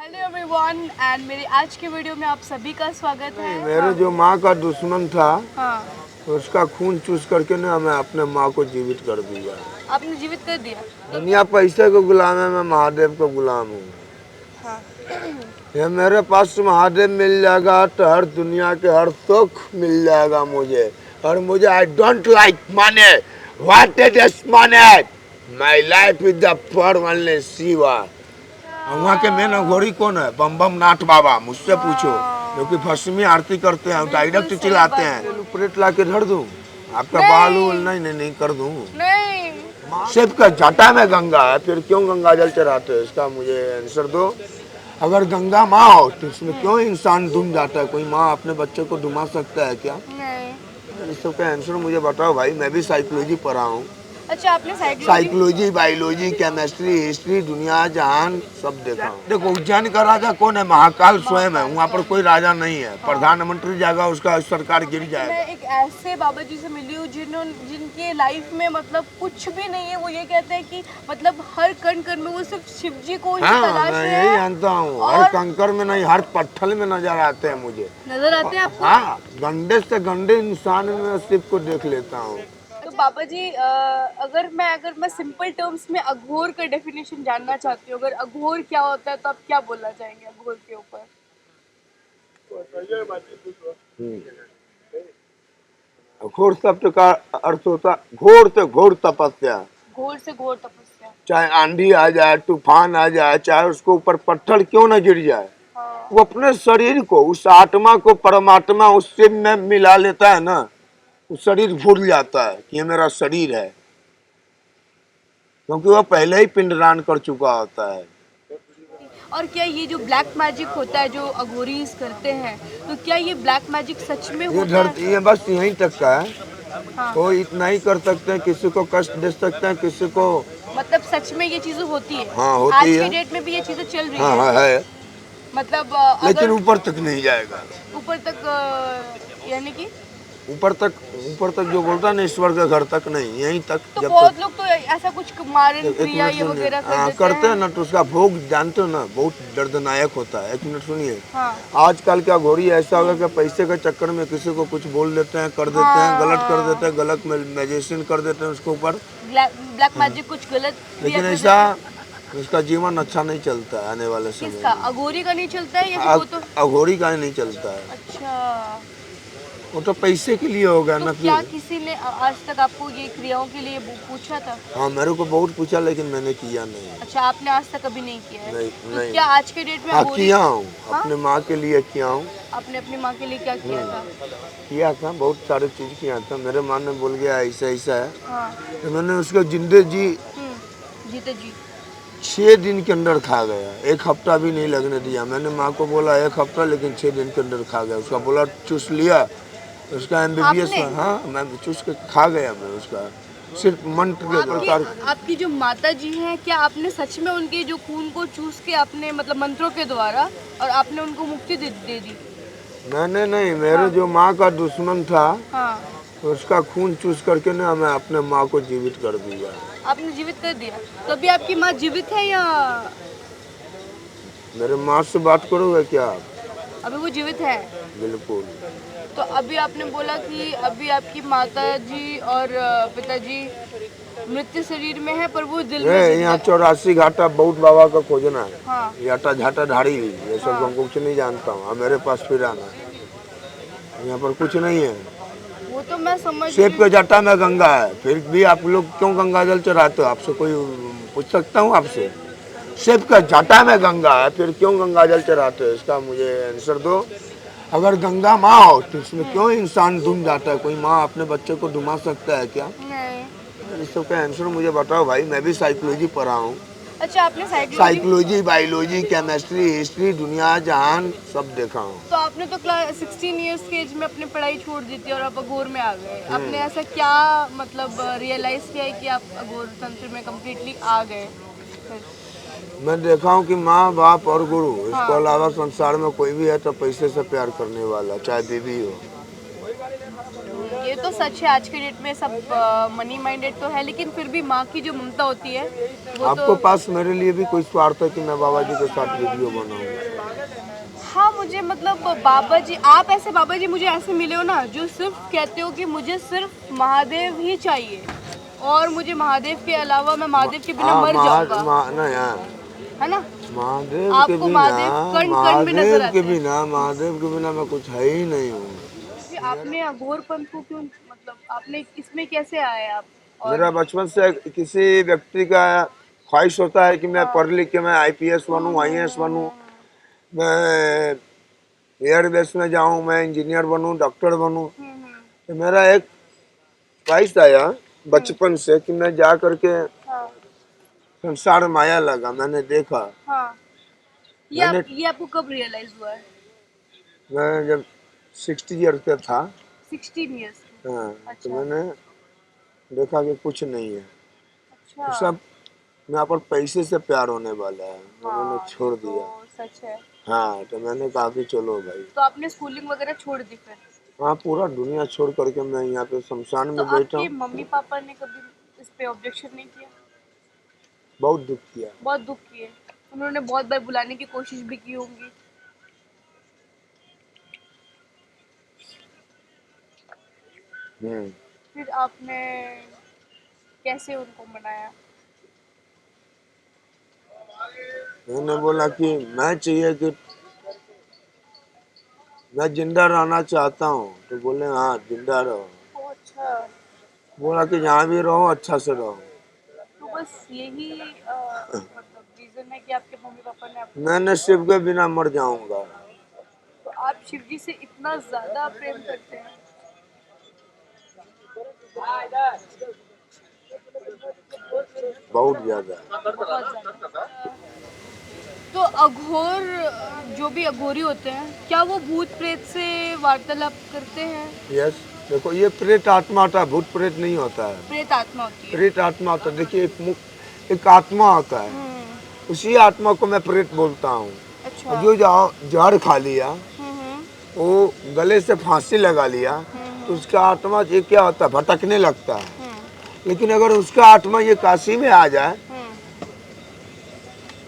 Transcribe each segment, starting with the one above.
Hello everyone and मेरे आज के वीडियो में आप सभी का स्वागत है। मेरे जो माँ का दुश्मन था हाँ, उसका खून चूस करके ना मैं अपने माँ को जीवित कर दिया। आपने जीवित कर दिया। दुनिया पैसे को गुलाम है, मैं महादेव को गुलाम हूँ। हाँ, ये मेरे पास महादेव मिल जाएगा तो हर दुनिया के हर सुख मिल जाएगा मुझे। और मुझे I don't like money, what is this money, my life is the for only Shiva. वहाँ के मेन अघोरी कौन है? बम बम नाथ बाबा, मुझसे पूछो, जो कि भस्मी आरती करते हैं, डायरेक्ट चिल्लाते हैं। प्लेट ला के धर दूं आपका बाल उल? नहीं नहीं नहीं कर दूं। नहीं, शिव का जटा में गंगा है, फिर क्यों गंगा जल चढ़ाते हो? इसका मुझे आंसर दो। अगर गंगा माँ हो तो इसमें क्यों इंसान डूब जाता है? कोई माँ अपने बच्चे को डुबा सकता है क्या? नहीं। इस सब का आंसर मुझे बताओ भाई, मैं भी साइकोलॉजी पढ़ा हूँ। अच्छा, आपने साइकोलॉजी, बायोलॉजी, केमिस्ट्री, हिस्ट्री, दुनिया जहान सब देखा हूँ। देखो उज्जैन का राजा कौन है? महाकाल स्वयं है। वहाँ पर कोई राजा नहीं है, प्रधानमंत्री जाएगा उसका सरकार गिर जाएगा। मैं एक ऐसे बाबा जी से मिली हूँ जिनके लाइफ में मतलब कुछ भी नहीं है। वो ये कहते हैं कि मतलब हर कण कण में वो सिर्फ शिव जी को ही तलाश मैं रहे यही हैं। जानता हूँ, हर कंकर में नहीं, हर पत्थर में नजर आते हैं मुझे। नजर आते हैं आपको? हाँ, गंदे से गंदे इंसान में मैं शिव को देख लेता हूँ। तो बाबा जी अगर मैं सिंपल टर्म्स में अघोर का डेफिनेशन जानना चाहती हूँ, अगर अघोर क्या होता है तो आप क्या बोलना चाहेंगे अघोर के ऊपर? घोर शब्द का अर्थ होता घोर से घोर तपस्या। घोर से घोर तपस्या। चाहे आंधी आ जाए, तूफान आ जाए, चाहे उसके ऊपर पत्थर क्यों न गिर जाए, हाँ। वो अपने शरीर को, उस आत्मा को परमात्मा उस शिव में मिला लेता है ना, उस शरीर भूल जाता है कि ये मेरा शरीर है, क्योंकि वह पहले ही पिंडदान कर चुका होता है। और क्या ये जो ब्लैक मैजिक होता है जो अघोरीज करते हैं, तो क्या ये ब्लैक मैजिक सच में ये होता धरती है? ये बस यहीं तक का है। हाँ। वो इतना ही कर सकते हैं, किसी को कष्ट दे सकते हैं, किसी को। मतलब सच में ये चीजें होती है? हाँ होती आज के है। डेट में भी ये चीजें चल रही हाँ है? हाँ है, मतलब लेकिन अगर ऊपर तक नहीं जाएगा। ऊपर तक यानी कि ऊपर तक जो बोलता है ना, ईश्वर के घर तक नहीं, यहीं तक। तो जब बहुत तक लोग तो ऐसा कुछ मारन एक क्रिया मिनट ये सुनिए, वगैरह कर देते करते हैं हैं। ना, तो उसका भोग जानते हो ना, बहुत दर्दनायक होता है। एक मिनट सुनिए। हाँ। आजकल क्या घोरी ऐसा होगा कि पैसे के चक्कर में किसी को कुछ बोल देते हैं, कर देते हैं, गलत कर देते हैं, गलत मैजिशियन कर देते हैं उसके ऊपर। ब्लैक मैजिक कुछ गलत क्रिया लेकिन कर ऐसा देते हैं। उसका जीवन अच्छा नहीं चलता है आने वाले समय किसका? में। अघोरी का नहीं चलता है या फिर वो तो? अघोरी का ही नहीं चलता है, अच्छा, वो तो पैसे के लिए होगा तो ना क्या फिर। किसी ने आज तक आपको ये क्रियाओं के लिए पूछा था? हाँ, मेरे को बहुत पूछा, लेकिन मैंने किया नहीं। अच्छा, आपने आज तक कभी नहीं किया है? नहीं तो नहीं। क्या आज के डेट में हाँ अघोरी? किया हूँ, हाँ? अपने माँ के लिए किया हूँ। आपने अपनी माँ के लिए क्या किया था? किया था, बहुत सारे चीज किया था। मेरे माँ ने बोल गया ऐसा ऐसा है, हाँ। तो मैंने उसको जिंदे जी जीते जी। 6 दिन के अंदर खा गया, 1 हफ्ता भी नहीं लगने दिया। मैंने माँ को बोला 1 हफ्ता, लेकिन 6 दिन के अंदर खा गया। उसका बोला चूस लिया, उसका MBBS। आपने? हाँ, मैं चूस के खा गया मैं उसका, सिर्फ मंत्र के प्रकार। आपकी जो माता जी हैं, क्या आपने सच में उनके जो खून को चूस के आपने मतलब मंत्रों के द्वारा और आपने उनको मुक्ति दे दी? मैंने नहीं, मेरे जो माँ का दुश्मन था हाँ। उसका खून चूस करके ना मैं अपने माँ को जीवित कर दिया। आपने जीवित कर दिया? तो अभी आपकी माँ जीवित है या? मेरे माँ से बात करोगे क्या आप? अभी वो जीवित है? बिल्कुल। तो अभी आपने बोला कि अभी आपकी माता जी और पिताजी मृत्यु शरीर में है पर वो दिल में यहाँ जिंदा है। 84 घाटा बहुत बाबा का खोजना है। हाँ। ये आटा झाटा ढाड़ी, ये सब मैं कुछ नहीं जानता हूँ। मेरे पास फिर आना, यहाँ पर कुछ नहीं है। वो तो मैं समझ शिव रही के हूँ। जटा में गंगा है, फिर भी आप लोग क्यों गंगा जल चढ़ाते हो? आपसे कोई पूछ सकता हूँ आपसे? शिव के जटा में गंगा है, फिर क्यों गंगा जल चढ़ाते हो? इसका मुझे आंसर दो। अगर गंगा माँ हो तो इसमें क्यों इंसान डूब जाता है? कोई माँ अपने बच्चे को डुबा सकता है क्या? नहीं। इस सब का आंसर मुझे बताओ भाई, मैं भी साइकोलॉजी पढ़ा हूँ। अच्छा, आपने psychology? Psychology, biology, chemistry, history, दुनिया जहान सब देखा हूँ। तो आपने तो क्लास 16 इयर्स के एज में अपनी पढ़ाई छोड़ दी थी और आप अघोर में आ गए। आपने ऐसा क्या मतलब रियलाइज किया है कि आप अघोर तंत्र में कम्प्लीटली आ गए फिर? मैं देखा हूँ कि माँ बाप और गुरु, इसको हाँ। अलावा संसार में कोई भी है तो पैसे से प्यार करने वाला, चाहे बीवी हो। ये तो सच है, आज के डेट में सब मनी माइंडेड तो है, लेकिन फिर भी माँ की जो ममता होती है वो आपको तो पास मेरे लिए भी कोई स्वार्थ है कि मैं बाबा जी के साथ वीडियो बनाऊं? हाँ, मुझे मतलब बाबा जी, आप ऐसे बाबा जी मुझे ऐसे मिले हो ना जो सिर्फ कहते हो कि मुझे सिर्फ महादेव ही चाहिए और मुझे महादेव के अलावा मैं महादेव के बिना हाँ, मर जाऊंगा, नहीं हाँ, है ना। महादेव के आपको बिना, महादेव कण कण में नजर आते हैं। महादेव के बिना मैं कुछ है ही नहीं हूँ। कि आपने अघोरपंथ को क्यों, मतलब आपने इसमें कैसे आए आप? और मेरा बचपन से किसी व्यक्ति का ख्वाहिश होता है कि मैं पढ़ लिख के मैं आईपीएस बनूं, आईएएस बनूं, मैं एयरबेस में जाऊं, मैं इंजीनियर बनूं, डॉक्टर बनूं। तो मेरा एक ख्वाहिश आया बचपन से कि मैं जा करके हाँ संसार माया लगा, मैंने देखा। हाँ, मैंने ये आपको कब रियलाइज हुआ है? मैं जब 60 ईयर का था, 16 इयर्स। हाँ, तो अच्छा मैंने देखा कि कुछ नहीं है, अच्छा। तो सब यहाँ पर पैसे से प्यार होने वाला है, तो मैंने हाँ, छोड़ ये दिया। तो सच है। हाँ, तो मैंने कहा कि चलो भाई, तो आपने स्कूलिंग वगैरह छोड़ दी फिर? हाँ, पूरा दुनिया छोड़ करके मैं यहाँ पे शमशान तो में बैठा आपके हूँ। मम्मी पापा ने कभी इस पे ऑब्जेक्शन नहीं किया? बहुत दुख किया। बहुत दुख किए? उन्होंने बहुत बार बुलाने की कोशिश भी की होंगी? हम्म। फिर आपने कैसे उनको मनाया? मैंने बोला कि मैं चाहिए कि मैं जिंदा रहना चाहता हूँ, तो बोले हाँ जिंदा रहो। ओ अच्छा। बोला कि जहाँ भी रहो अच्छा से रहो। तो बस यही मतलब रीजन है कि आपके मम्मी पापा ने आपको, मैंने शिव के बिना मर जाऊंगा। तो आप शिव जी से इतना ज्यादा प्रेम करते हैं? बहुत ज्यादा। बहुत ज्यादा। तो अघोर, जो भी अघोरी होते हैं, क्या वो भूत प्रेत से वार्तालाप करते हैं? यस, देखो ये प्रेत आत्मा होता है, भूत प्रेत नहीं होता है। प्रेत आत्मा होती है। प्रेत आत्मा होता है, देखिए एक आत्मा होता है, उसी आत्मा को मैं प्रेत बोलता हूँ। अच्छा। और जो जहर खा लिया, हम्म। वो गले से फांसी लगा लिया, तो उसका आत्मा ये क्या होता है, भटकने लगता है। लेकिन अगर उसका आत्मा ये काशी में आ जाए,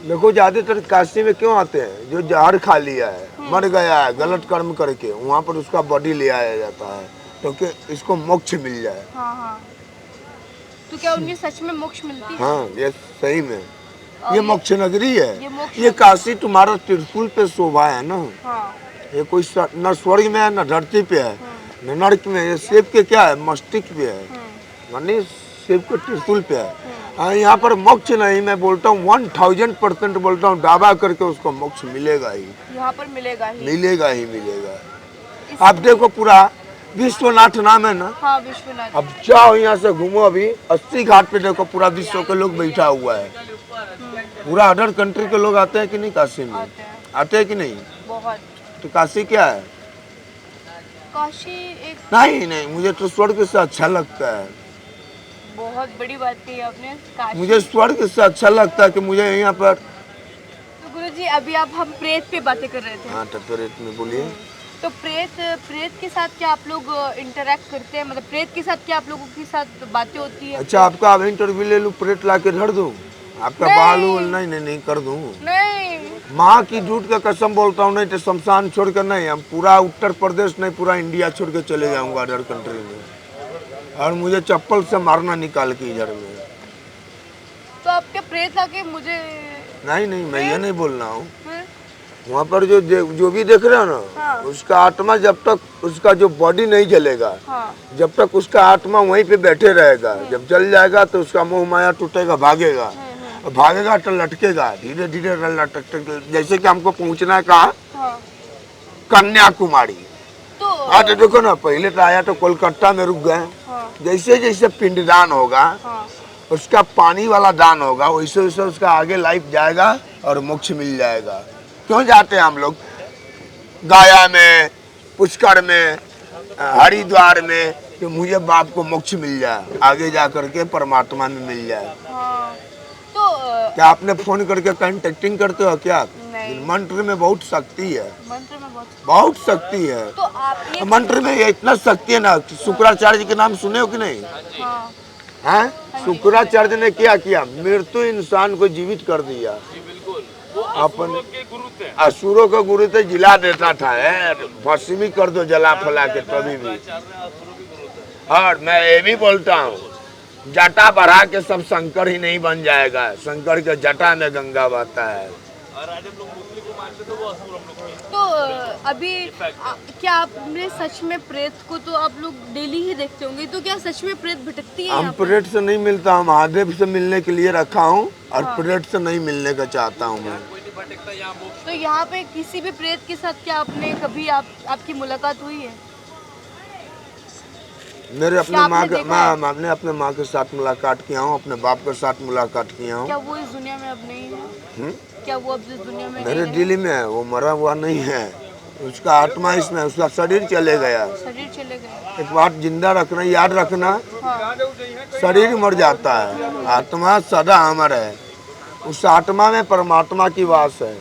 देखो ज्यादातर काशी में क्यों आते हैं, जो जहर खा लिया है, मर गया है गलत कर्म करके, वहाँ पर उसका बॉडी ले आया जाता है, क्योंकि इसको मोक्ष मिल जाए। हाँ हाँ। तो क्या उन्हें सच में मोक्ष मिलती है? हाँ, ये सही में और ये मोक्ष नगरी ये है। मोक्ष ये काशी तुम्हारा त्रिशूल पे शोभा है ना। हाँ। ये कोई न स्वर्ग में है, न धरती पे है, न नरक में। ये शिव के क्या है, मस्तिष्क पे है, मानी शिव के त्रिशूल पे है। हाँ, यहाँ पर मोक्ष नहीं, मैं बोलता हूँ 1000% बोलता हूँ, दावा करके उसको मोक्ष मिलेगा ही, यहाँ पर मिलेगा ही। मिलेगा ही मिलेगा। आप देखो पूरा विश्वनाथ नाम है ना, हाँ, विश्वनाथ। अब जाओ यहाँ से घूमो, अभी 80 घाट पे देखो पूरा विश्व के लोग बैठा हुआ है। पूरा अदर कंट्री के लोग आते हैं कि नहीं काशी में? आते हैं आते हैं कि नहीं? बहुत। तो काशी क्या है? काशी एक नहीं, मुझे तो स्वर्ग से अच्छा लगता है। बहुत बड़ी बात कही आपने। काशी, मुझे स्वर्ग से अच्छा लगता है कि मुझे यहाँ पर। तो गुरुजी अभी हम प्रेत पे बातें कर रहे थे। हाँ, टटोरेट में बोलिए। तो प्रेत के साथ क्या आप लोग इंटरेक्ट करते हैं, मतलब प्रेत के साथ क्या आप लोगों के साथ बातें होती है? अच्छा, आपका अब इंटरव्यू ले लूँ, प्रेत ला के धर दूँ आपका नहीं। बाल उल? नहीं कर दूँ। नहीं। माँ की झूठ का कसम बोलता हूँ, नहीं तो शमशान छोड़ कर नहीं, हम पूरा उत्तर प्रदेश नहीं, पूरा इंडिया छोड़ के चले जाऊंगा अदर कंट्री में, और मुझे चप्पल से मारना निकाल के इधर में। तो आपके प्रेत आके मुझे नहीं, मैं ये नहीं बोल रहा हूँ। फिर? वहाँ पर जो भी देख रहे हो ना, हाँ। उसका आत्मा जब तक उसका जो बॉडी नहीं जलेगा, हाँ। जब तक उसका आत्मा वहीं पे बैठे रहेगा, जब जल जाएगा तो उसका मोह माया टूटेगा, भागेगा, और भागेगा तो लटकेगा, धीरे धीरे लटक, जैसे कि हमको पहुँचना है कहाँ, हाँ। कन्याकुमारी। तो हाँ, तो देखो ना, पहले तो आया तो कोलकाता में रुक गए। हाँ। जैसे जैसे पिंडदान होगा, हाँ। उसका पानी वाला दान होगा, वैसे वैसे उसका आगे लाइफ जाएगा और मोक्ष मिल जाएगा। क्यों जाते हैं हम लोग गया में, पुष्कर में, हरिद्वार में, कि मुझे बाप को मोक्ष मिल जाए, आगे जा करके परमात्मा में मिल जाए। हाँ। तो क्या आपने फोन करके कंटेक्टिंग करते हो क्या? नहीं। लेकिन मंत्र में बहुत शक्ति है, मंत्र में बहुत शक्ति है। तो आप ये मंत्र में ये इतना शक्ति है ना, शुक्राचार्य जी के नाम सुने हो कि नहीं? हाँ हैं? शुक्राचार्य ने क्या किया? मृत्यु इंसान को जीवित कर दिया। अपन असुरों का गुरु तो जिला देता था, भस्मी कर दो जला फला के तभी भी। और मैं ये भी बोलता हूँ, जटा बढ़ा के सब शंकर ही नहीं बन जाएगा, शंकर के जटा में गंगा बहता है। तो अभी क्या आपने सच में प्रेत को तो आप लोग डेली ही देखते होंगे, तो क्या सच में प्रेत भटकती है हम यहाँ पे? प्रेत से नहीं मिलता हूँ, महादेव से मिलने के लिए रखा हूँ और प्रेत से नहीं मिलने का चाहता हूँ मैं। तो यहाँ पे किसी भी प्रेत के साथ क्या आपने कभी आपकी मुलाकात हुई है? मेरे अपने क्या माँ आपने के देखा है? मैंने अपने माँ के साथ मुलाकात किया हूँ, अपने बाप के साथ मुलाकात किया हूँ। क्या वो इस दुनिया में अब नहीं है? हम्म? क्या वो अब इस दुनिया में मेरे नहीं है? दिल में है, वो मरा हुआ नहीं है, उसका आत्मा इसमें, उसका शरीर चले गया। शरीर चले गए। एक बात जिंदा रखना, याद रखना, हाँ शरीर मर जाता है, आत्मा सदा अमर है। उस आत्मा में परमात्मा की वास है।